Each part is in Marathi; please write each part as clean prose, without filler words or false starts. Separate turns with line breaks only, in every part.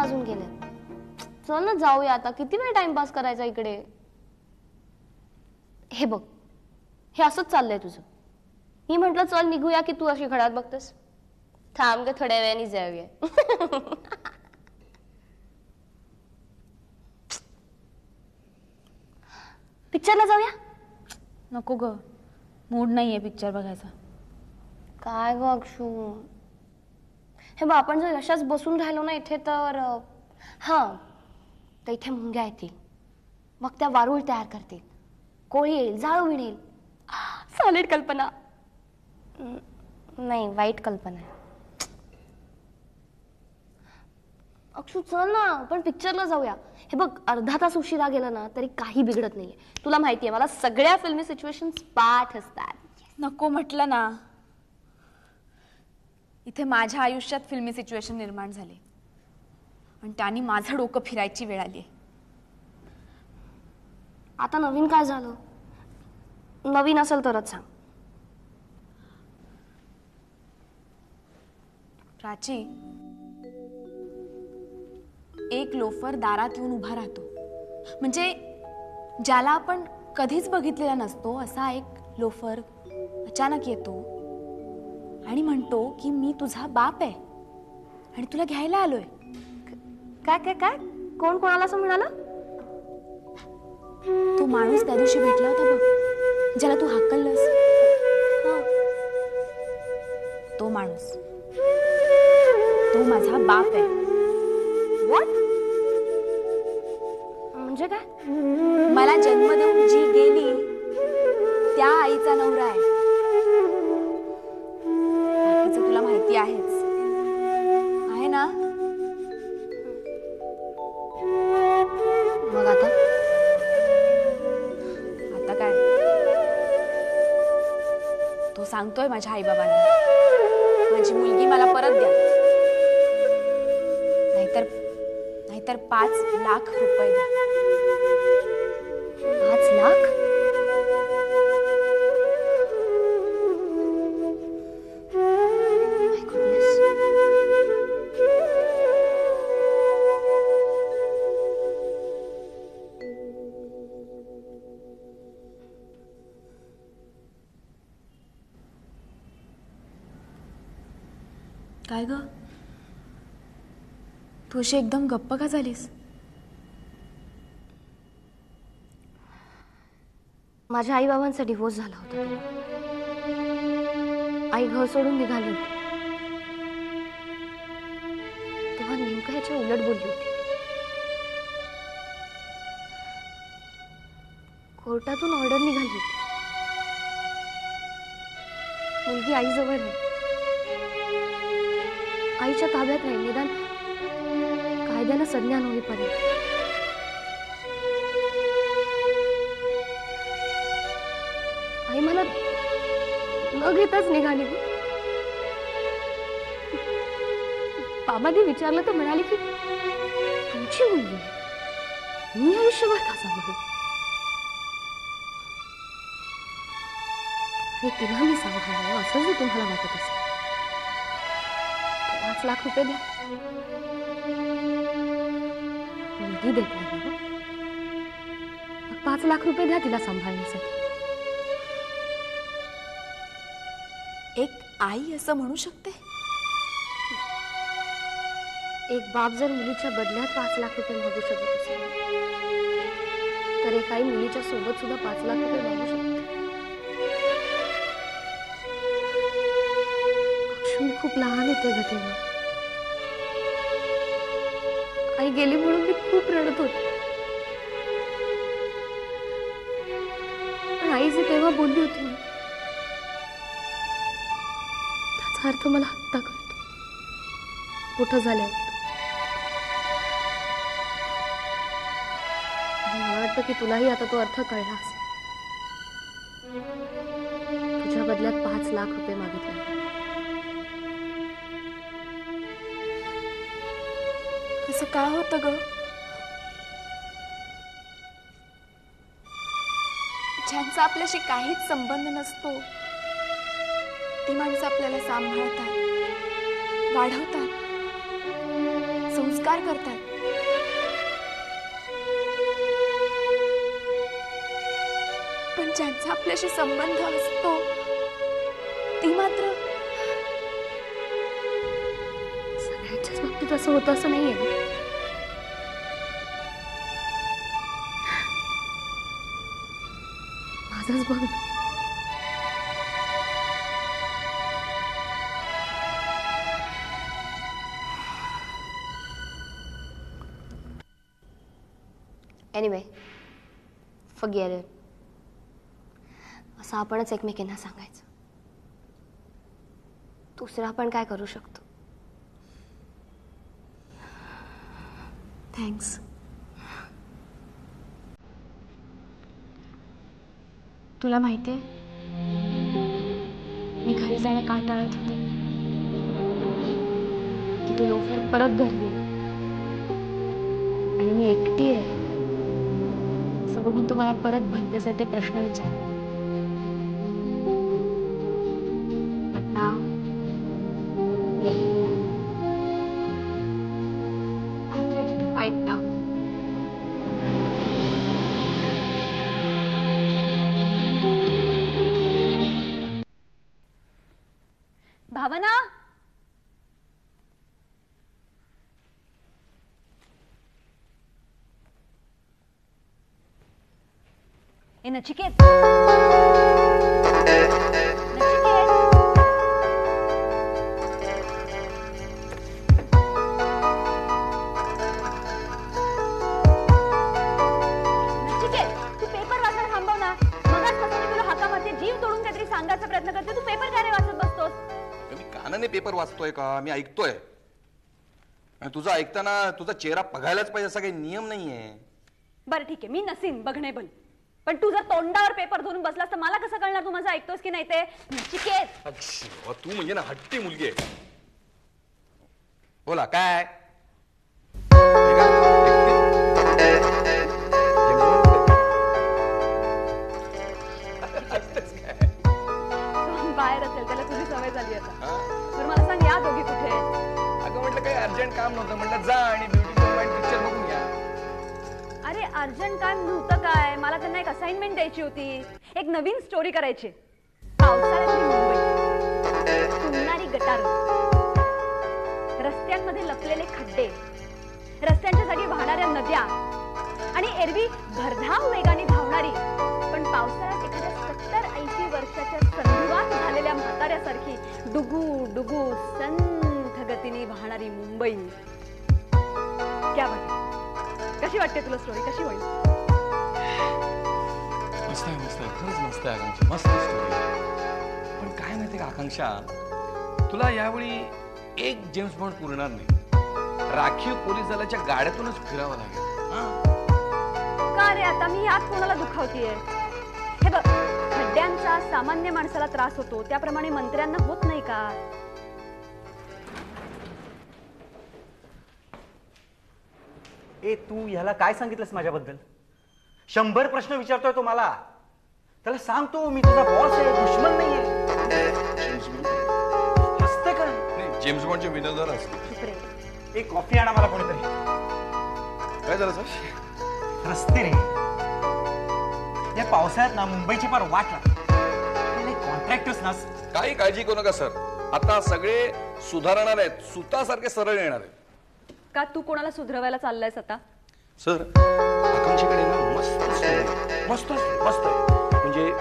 वाजून गेले. चल ना जाऊया आता, किती वेळ टाइमपास करायचा इकडे. हे बघ, हे असंच चाललंय तुझं. मी म्हंटल चल निघूया की तू अशी घरात बघतेस. थांब ग, थोड्या वेळाने जाऊया. पिक्चरला जाऊया.
नको ग, मूड नाहीये पिक्चर बघायचा.
काय ग अक्षू, हे बघ आपण जर अशाच बसून राहिलो ना इथे तर तर इथे मुंग्या येतील, मग त्या वारूळ तयार करतील, कोळी येईल, जाळू विणेल. सॉलिड कल्पना नाही, वाईट कल्पना आहे. अक्षू चल ना, आपण पिक्चरला जाऊया. हे बघ, अर्धा तास उशिरा गेला ना तरी काही बिघडत नाहीये. तुला माहितीये मला सगळ्या फिल्मी सिच्युएशन्स पाठ असतात.
नको म्हटलं ना. इथे माझ्या आयुष्यात फिल्मी सिच्युएशन निर्माण झाली आणि त्यांनी माझं डोकं फिरायची वेळ आली.
आता नवीन काय झालं? नवीन असेल तरच सांग.
प्राची, एक लोफर दारात येऊन उभा राहतो, म्हणजे ज्याला आपण कधीच बघितलेला नसतो असा एक लोफर अचानक येतो आणि म्हणतो की मी तुझा बाप आहे आणि तुला घ्यायला आलोय.
काय काय काय? कोण कोणाला असं म्हणाला?
तो माणूस त्या दिवशी भेटला होता बघ, ज्याला तू हाकललंस. तो माणूस, तो माझा बाप आहे.
व्हॉट? म्हणजे काय?
मला जन्म देऊन जी गेली त्या आईचा नवरा आहे. बाकीचं तुला माहिती आहेच आहे ना.
मग आता
आता काय? तो सांगतोय माझ्या आईबाबांना माझी मुलगी मला परत द्या, नाहीतर 5 लाख रुपये द्या.
5 लाख? My goodness.
काय ग, तू अशी एकदम गप्प का झालीस?
माझ्या आई बाबांचा डिवोर्स झाला होता तेव्हा. आई घर सोडून निघाली होती तेव्हा नेमकं ह्याच्या उलट बोलली होती. कोर्टातून ऑर्डर निघाली होती, मुलगी आईजवळ राहील, आईच्या ताब्यात राहील, निदान कायद्याला संज्ञान होईपर्यंत. आई मला न घेताच निघाली. बाबांनी विचारलं तर म्हणाली की तुमची मुलगी मी आयुष्यभर का सांभाळू, आणि तिला मी सांभाळावं असं जर तुम्हाला वाटत असेल 5 लाख रुपये द्या. मुलगी देत नाही बाबा, मग 5 लाख रुपये द्या तिला सांभाळण्यासाठी.
एक आई असं म्हणू शकते?
एक बाप जर मुलीच्या बदल्यात 5 लाख रुपये मागू शकत असेल तर एक आई मुलीच्या सोबत सुद्धा 5 लाख रुपये मागू शकते. अक्षु, मी खूप लहान होते ग तेव्हा. आई गेली म्हणून मी खूप रडत होते. पण आई जी तेव्हा बोलली होती ना, त्याचा अर्थ मला आत्ता कळतो, मोठं झाल्यावर. मला वाटतं की तुलाही आता तो अर्थ कळला असेल. तुझ्या बदल्यात 5 लाख रुपये मागितले.
असं का होतं ग? ज्यांचा आपल्याशी काहीच संबंध नसतो ती माणसं आपल्याला सांभाळतात, वाढवतात, संस्कार तिरस्कार करतात. पण ज्यांचा आपल्याशी संबंध असतो ती मात्र
सगळ्यांच्याच बाबतीत असं होतं असं नाहीये. माझंच बघ. Anyway, forget it. असं आपणच एकमेकींना सांगायचं. दुसरं आपण काय करू शकतो?
थँक्स. तुला माहितीये मी घरी जायला का टाळत होते की तू लोफर परत घरी ये आणि मी एकटी आहे असं बघून तू मला परत भलतेचे प्रश्न विचार. But now, I'm ready to fight now.
Bhavana, ए नचिकेत, तू पेपर वाचायला थांबव ना. मगाचपासून मी तुला हाका मारते, जीव तोडून काहीतरी सांगायचा प्रयत्न करते. तू पेपर काय रे वाचत बसतोस?
मी कानाने पेपर वाचतोय का? मी ऐकतोय. आणि तुझं ऐकताना तुझा चेहरा बघायलाच पाहिजे असा काही नियम नाहीये.
बरं ठीक आहे, मी नसीन बघणेबल, पण तू जर तोंडावर पेपर धरून बसलास तर मला कसं कळणार तू माझं ऐकतोस की नाही ते? नचिकेत,
तू म्हणजे ना हट्टी मुलगी आहे. बोला काय?
बाहेर असेल, त्याला तुझी सवय झाली आता. तर मला सांग, या दोघी कुठे आहेत?
अगं म्हटलं काही अर्जंट काम नव्हतं, म्हटलं जा आणि ब्युटिफुल माइंड पिक्चर बघून घ्या.
अरे अर्जंट काम नव्हतं काय, मला त्यांना एक असाइनमेंट द्यायची होती. एक नवीन स्टोरी करायची. पावसाळ्यातली मुंबई, तुंबणारी गटार, रस्त्यांमध्ये लपलेले खड्डे, रस्त्यांच्या जागी वाहणाऱ्या नद्या आणि एरवी भरधाव वेगाने धावणारी पण पावसाळ्यात एखाद्या 70-80 वर्षाच्या संधिवात झालेल्या म्हाताऱ्यासारखी डुगू डुगू संथ गतीने वाहणारी मुंबई. क्या बात. कशी वाटते तुला स्टोरी? कशी होईल?
मस्त आहे, मस्त आहे, खरंच मस्त आहे आकांक्षा, मस्त स्टोरी. पण काय माहितीये का आकांक्षा, तुला यावेळी एक जेम्स बॉन्ड पुरणार नाही. राखीव पोलीस दलाच्या गाड्यातूनच फिरावं लागेल.
का रे, आता मी यात कोणाला दुखावतीये? हे बघ, खड्ड्यांचा सामान्य माणसाला त्रास होतो त्याप्रमाणे मंत्र्यांना होत नाही का?
ए तू ह्याला काय सांगितलंस माझ्याबद्दल? 100 प्रश्न विचारतोय तो मला. त्याला सांगतो मी तुझा बॉस आहे, दुश्मन नाहीये. हसते का?
नाही, जेम्स बॉन्डचे विनोदर असते.
एक कॉफी आणा मला कोणीतरी.
काय झालं सर?
रस्ते रे, या पावसाळ्यात ना मुंबईची फार वाट लागते. कॉन्ट्रॅक्टर्स ना.
काही काळजी करू नका सर, आता सगळे सुधारणार आहेत, सुतासारखे सरळ येणार आहेत.
का तू कोणाला सुधरवायला चाललायस आता?
सर आकांक्षेकडे ना मस्त story, मस्त मस्त आहे. म्हणजे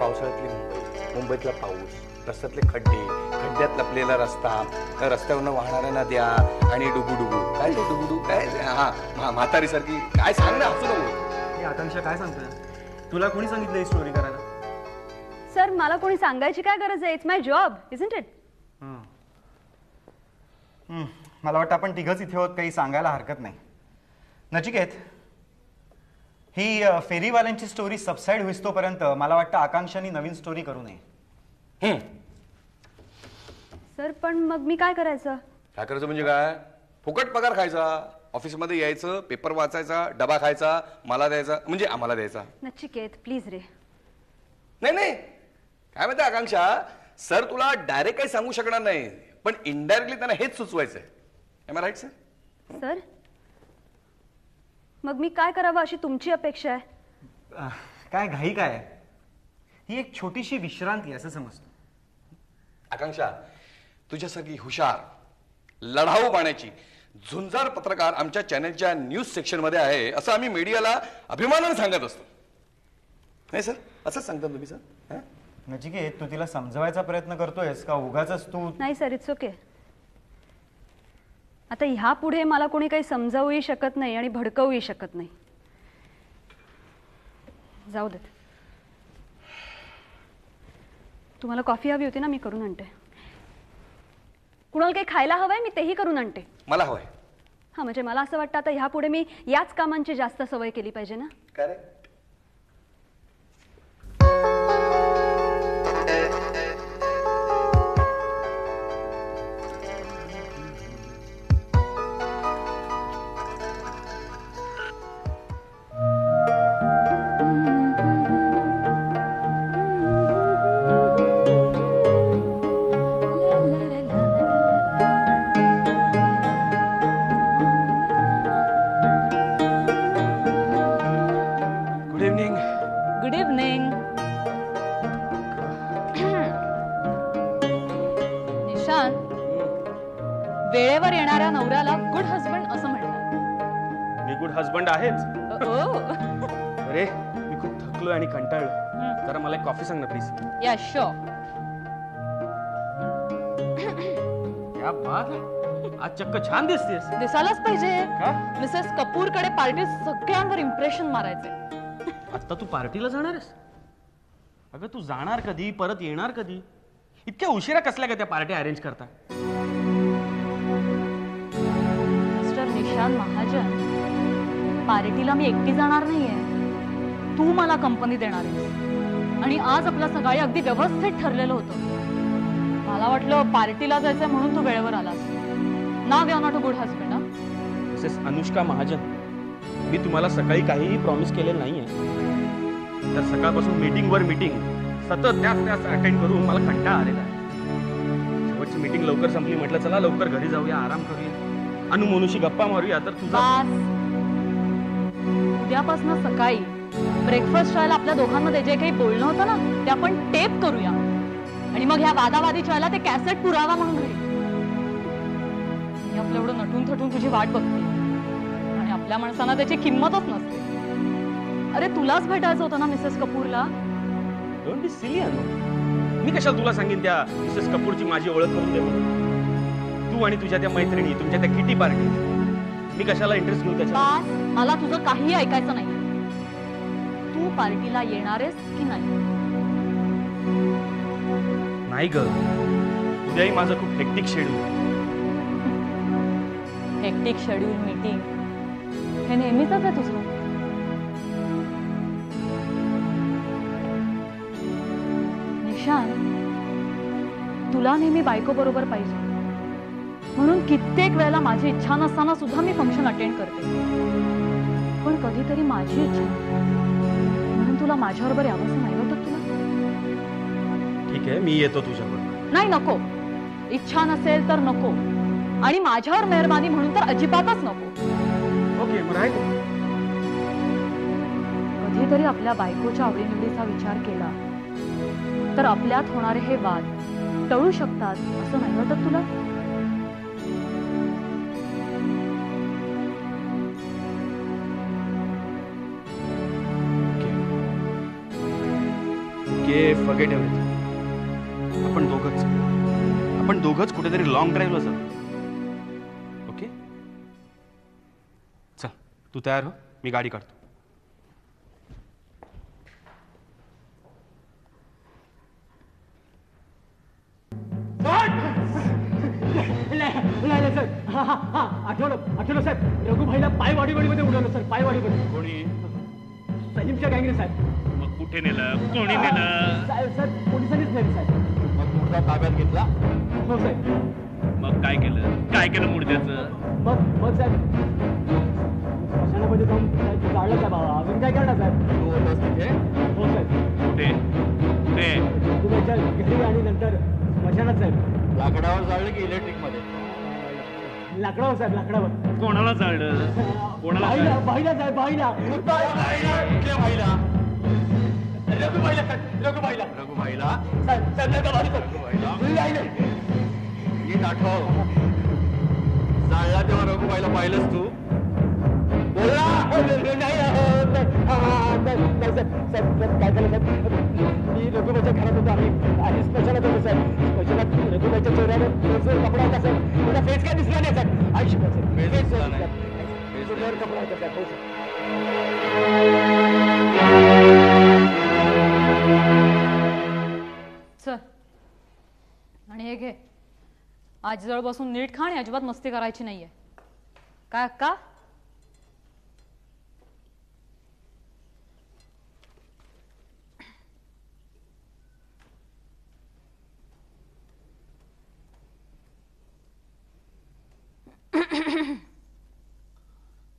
पावसाळ्यातली मुंबई, मुंबईतला पाऊस, रस्त्यातले खड्डे, खड्ड्यात लपलेला रस्ता, रस्त्यावरनं वाहणाऱ्या नद्या आणि डुगुडुगू. काय ते डुगुडुगू काय? हा म्हातारी सारखी काय? सांग ना, हसू नको.
आकांक्षा काय सांगतोय? तुला कोणी सांगितलं ही स्टोरी करायला?
सर, मला कोणी सांगायची काय गरज आहे? It's my job, isn't it?
मला वाटतं आपण तिघच इथे आहोत, काही सांगायला हरकत नाही. नचिकेत, ही फेरीवाल्यांची स्टोरी सबसाईड होईस तोपर्यंत मला वाटतं आकांक्षाने नवीन स्टोरी करू नये.
सर, पण मग मी काय करायचं?
काय करायचं म्हणजे काय? फुकट पगार खायचा, ऑफिसमध्ये यायचं, पेपर वाचायचा, डबा खायचा, मला द्यायचा, म्हणजे आम्हाला द्यायचा.
नचिकेत, प्लीज रे.
नाही नाही, काय म्हणते आकांक्षा, सर तुला डायरेक्ट काही सांगू शकणार नाही, पण इनडायरेक्टली त्यांना हेच सुचवायचंय. Am I right sir?
Sir, मग मी काय करावं अशी तुमची अपेक्षा आहे?
काय घाई काय आहे? ही एक छोटीशी विश्रांती असं समजतो.
आकांक्षा, तुझ्यासारखी हुशार, लढाऊ बाण्याची झुंजार पत्रकार आमच्या चॅनलच्या न्यूज सेक्शन मध्ये आहे असं आम्ही मीडियाला अभिमानाने सांगत असतो. नाही सर, असंच सांगता तुम्ही सर?
नचिकेत, तू तिला समजवायचा प्रयत्न करतोयस का उगाच तू?
नाही सर, इट्स ओके. आता ह्या पुढे मला कोणी काही समजावूही शकत नाही आणि भडकवूही शकत नाही. जाऊ देत. तुम्हाला कॉफी हवी होती ना, मी करून आणते. कुणाला काही खायला हवंय, मी तेही करून आणते.
मला हवंय.
हा, म्हणजे मला असं वाटतं आता ह्या पुढे मी याच कामांची जास्त सवय केली पाहिजे ना.
Correct. Good evening.
Good evening. Nishant, वेळेवर येणाऱ्या नवऱ्याला गुड हजबंड असं म्हणतात.
मी गुड हजबंड आहेच.
ओ,
अरे, मी खूप थकलोय आणि कंटाळलो. जरा मला एक कॉफी सांग ना प्लीज.
या शुअर.
क्या बात आहे, आज चक्क छान दिसतेस.
दिसायलाच पाहिजे.
का?
मिसेस कपूर कडे पार्टीत सगळ्यांवर इम्प्रेशन मारायचे.
आता तू पार्टीला जाणार आहेस? अगं, तू जाणार कधी, परत येणार कधी? इतक्या उशिरा कसल्या का त्या पार्टी अरेंज करता?
मिस्टर निशांत महाजन, पार्टीला मी एकटी जाणार नाहीये. तू मला कंपनी देणार आहेस. आणि आज आपलं सकाळी अगदी व्यवस्थित ठरलेलं होतं. मला वाटलं पार्टीला जायचंय म्हणून तू वेळेवर आलास. Now you not a good husband.
Mrs Anushka Mahajan, मी तुम्हाला सकाळी काहीही प्रॉमिस केलेलं नाहीये. तर सकाळपासून मीटिंगवर मीटिंग, सतत त्याच अटेंड करून मला कंटाळा आलेला आहे. शेवटची मीटिंग लवकर संपली, म्हटलं चला लवकर घरी जाऊया, आराम करूया, अनुमनुशी गप्पा मारूया. तर तुझा
उद्यापासून सकाळी ब्रेकफास्ट वेळेला आपल्या दोघांमध्ये जे काही बोलणं होतं ना, ते आपण टेप करूया. आणि मग ह्या वादावादीच्या वेळेला ते कॅसेट पुरावा म्हणून राहील. मी आपलं एवढं नटून थटून तुझी वाट बघते आणि आपल्या माणसांना त्याची किंमतच नसते. अरे, तुलाच भेटायचं होतं ना मिसेस कपूरला.
डोंट बी सिली अनु. मी कशाला तुला सांगेन त्या मिसेस कपूरची माझी ओळख करून दे म्हणून? तू आणि तुझ्या त्या मैत्रिणी, तुमच्या त्या किटी पार्टी, मी कशाला इंटरेस्ट घेऊ त्याच्यात?
बास, मला तुझं काहीही ऐकायचं नाही. तू पार्टीला येणारेस की नाही?
नाही ग, उद्याही माझं खूप हेक्टिक शेड्यूल आहे.
हेक्टिक शेड्यूल, मीटिंग, हे नेहमीच आहे तुझं. निशांत, तुला नेहमी बायको बरोबर पाहिजे म्हणून कित्येक वेळेला माझी इच्छा नसताना सुद्धा मी फंक्शन अटेंड करते. पण कधीतरी माझी इच्छा म्हणून तुला माझ्याबरोबर यावंसं नाही वाटत तुला?
ठीक आहे, मी येतो तुझ्याबरोबर.
नाही, नको. इच्छा नसेल तर नको. आणि माझ्यावर मेहरबानी म्हणून तर अजिबातच नको.
ओके, मग राहील.
कधीतरी आपल्या बायकोच्या आवडीनिवडीचा विचार केला तर आपल्यात होणारे हे वाद टळू शकतात असं नाही वाटत तुला?
Okay, forget everything. आपण दोघंच कुठेतरी लॉंग ड्राईव्हला जाऊ. ओके, चल, तू तयार हो, मी गाडी काढतो.
आठवलं साहेब, रघुभाईला पायवाडीमध्ये उडवलं सर. पायवाडीमध्ये.
कोणी?
सलीमच्या गँगने साहेब.
मग कुठे नेलं, कोणी नेलं?
साहेब पोलिसांनीच नेलं साहेब.
मग मुर्दा ताब्यात घेतला?
हो साहेब.
मग काय केलं मुर्द्याचं?
मग साहेब स्मशानामध्ये जाऊन जाळलं साहेब. अजून काय करणार साहेब?
तू होतास तिथे?
हो साहेब.
कुठे?
तुम्हाला घरी आणि नंतर स्मशानात साहेब.
लाकडावर जाळलं की इलेक्ट्रिक मध्ये?
लाकडावर साहेब लाकडावर.
कोणाला जाळलं? कोणाला
भाईला भाईला साहेब भाईला.
कुठल्या भाईला?
रघुभाईला साहेब रघुभाईला.
रघुभाईला?
साहेब साहेब नका मारू साहेब.
रघुभाईला? नीट आठव, जाळला तेव्हा रघुभाईला पाहिलंस तू?
बोला. काय झालं साहेब? मी रघुबाईच्या घरात होतो आणि स्पेशलात होतो साहेब. स्पेशलात रघुबाईच्या चेहऱ्यावर कपडा होता साहेब. त्याचा फेस काय दिसला नाही साहेब. आयुष्य
फेस दिसला नाही.
कपडा होता साहेब.
चल आणि हे घे, आजीजवळ बसून नीट खा आणि अजिबात मस्ती करायची नाहीये. काय अक्का?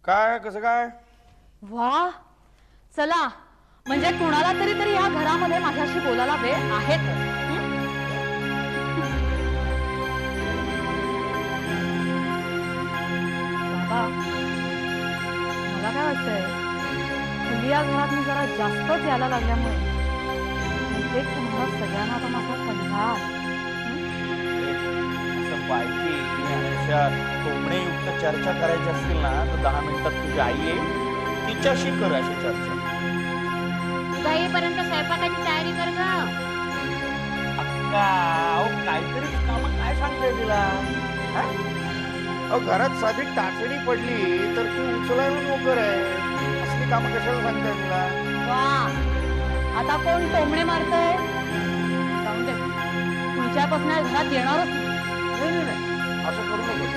काय कसं काय?
वा, चला म्हणजे कुणाला तरी या घरामध्ये माझ्याशी बोलायला वेळ आहे तर. बाबा, मला काय वाटतंय, तुम्ही या घरात मी जरा जास्तच यायला लागल्यामुळे म्हणजे तुम्हाला सगळ्यांना आता माझा कंटाळा आला.
असं बायकी आणि अशा टोमणेयुक्त चर्चा करायची असतील ना तर 10 मिनिटात तुझी आई येईल, तिच्याशी कर अशी चर्चा.
तुझा येईपर्यंत स्वयंपाकाची तयारी कर ग.
अक्का, अहो काहीतरी काम काय सांगताय तिला? अहो घरात साधी टाचणी पडली तर ती उचलायला नोकर आहे. असली कामं कशाला सांगताय तिला?
वा, आता कोण टोमणे मारतय? जाऊन दे, पुढच्यापासून घरात येणारच
नाही. असं करू नको,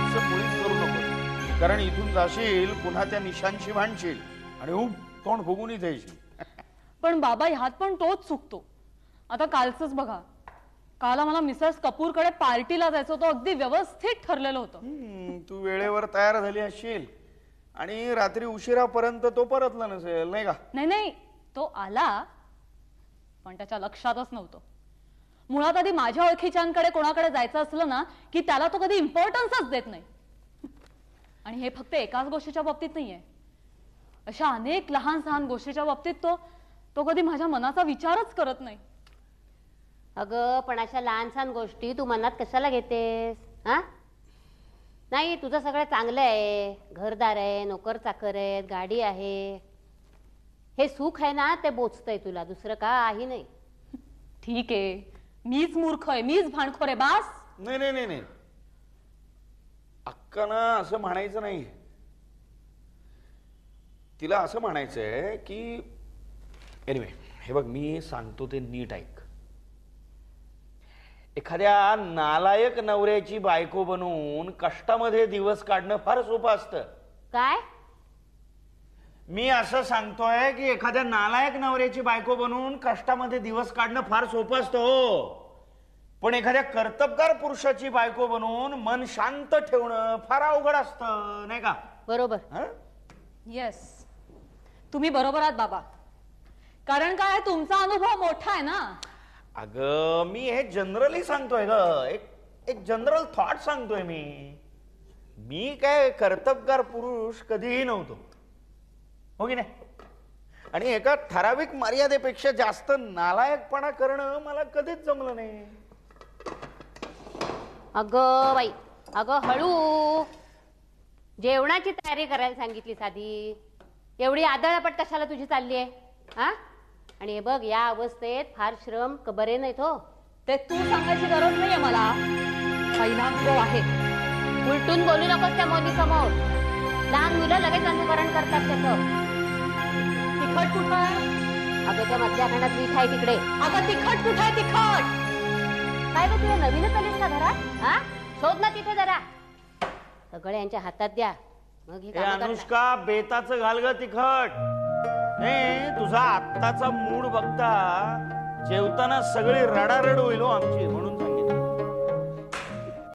असं मुळीच करू नको. कारण इथून जाशील पुन्हा त्या निशांशी भांडशील आणि तोंड फुगून इथे येशील.
पण बाबा, ह्यात पण तोच चुकतो. आता कालच बघा, काल आम्हाला मिसेस कपूरकडे पार्टीला जायचं होतं, अगदी व्यवस्थित ठरलेलं होतं.
तू वेळेवर तयार झाली असशील आणि रात्री उशिरापर्यंत तो परतला नसेल, नाही का?
नाही, तो आला पण त्याच्या लक्षातच नव्हतं. मुळात आधी माझ्या ओळखीच्यांकडे कोणाकडे जायचं असलं ना की त्याला तो कधी इम्पॉर्टन्सच देत नाही. आणि हे फक्त एकाच गोष्टीच्या बाबतीत नाहीये, अशा अनेक लहान सहान गोष्टीच्या बाबतीत तो कधी माझ्या मनाचा विचारच करत नाही.
अगं पण अशा लहान सहान गोष्टी तू मनात कशाला घेतेस? हा, नाही, तुझं सगळं चांगलं आहे, घरदार आहे, नोकर चाकर आहेत, गाडी आहे, हे सुख आहे ना, ते बोचतंय तुला, दुसरं काही नाही.
ठीक आहे, मीच मूर्ख आहे, मीच भांडखोर आहे, बास.
नाही, अक्का ना असं म्हणायचं नाही. तिला असं म्हणायचंय की एनिवे, हे बघ, मी सांगतो ते नीट ऐक. एखाद्या नालायक नवऱ्याची बायको बनवून कष्टामध्ये दिवस काढणं फार सोपं असतं.
काय?
मी असं सांगतोय की एखाद्या नालायक नवऱ्याची बायको बनवून कष्टामध्ये दिवस काढणं फार सोपं असतं हो, पण एखाद्या कर्तबगार पुरुषाची बायको बनवून मन शांत ठेवणं फार अवघड असतं, नाही का?
बरोबर.
येस, तुम्ही बरोबर आहात बाबा. कारण काय, तुमचा अनुभव मोठा आहे ना.
अगं मी हे जनरली सांगतोय ग, एक जनरल थॉट सांगतोय. मी काय कर्तबगार पुरुष कधीही नव्हतो, हो की नाही? आणि एका ठराविक मर्यादेपेक्षा जास्त नालायकपणा करणं मला कधीच जमलं नाही.
अगं बाई, अगं हळू, जेवणाची तयारी करायला सांगितली साधी, एवढी आदळपट कशाला तुझी चालली आहे? हा, आणि हे बघ, या अवस्थेत फार श्रम बरे नाहीत हो.
ते तू सांगायची गरज नाहीये मला, पहिला अनुभव आहे.
उलटून बोलू नकोस त्या मोदी समोर, लहान मुलं लगेच अनुकरण करतात त्याचं.
तिखट कुठं आहे?
अगं त्या मधल्या खंडात मीठ आहे तिकडे.
अगं तिखट कुठं आहे? तिखट
काय ग, तुला नवीनच आलीस का घरात? हा, शोध ना तिथे जरा, सगळं यांच्या हातात द्या, मग हे
अनुष्का बेताचं घाल ग तिखट. नाही, तुझा आत्ताचा मूड बघता जेवताना सगळी रडारड होईल हो आमची, म्हणून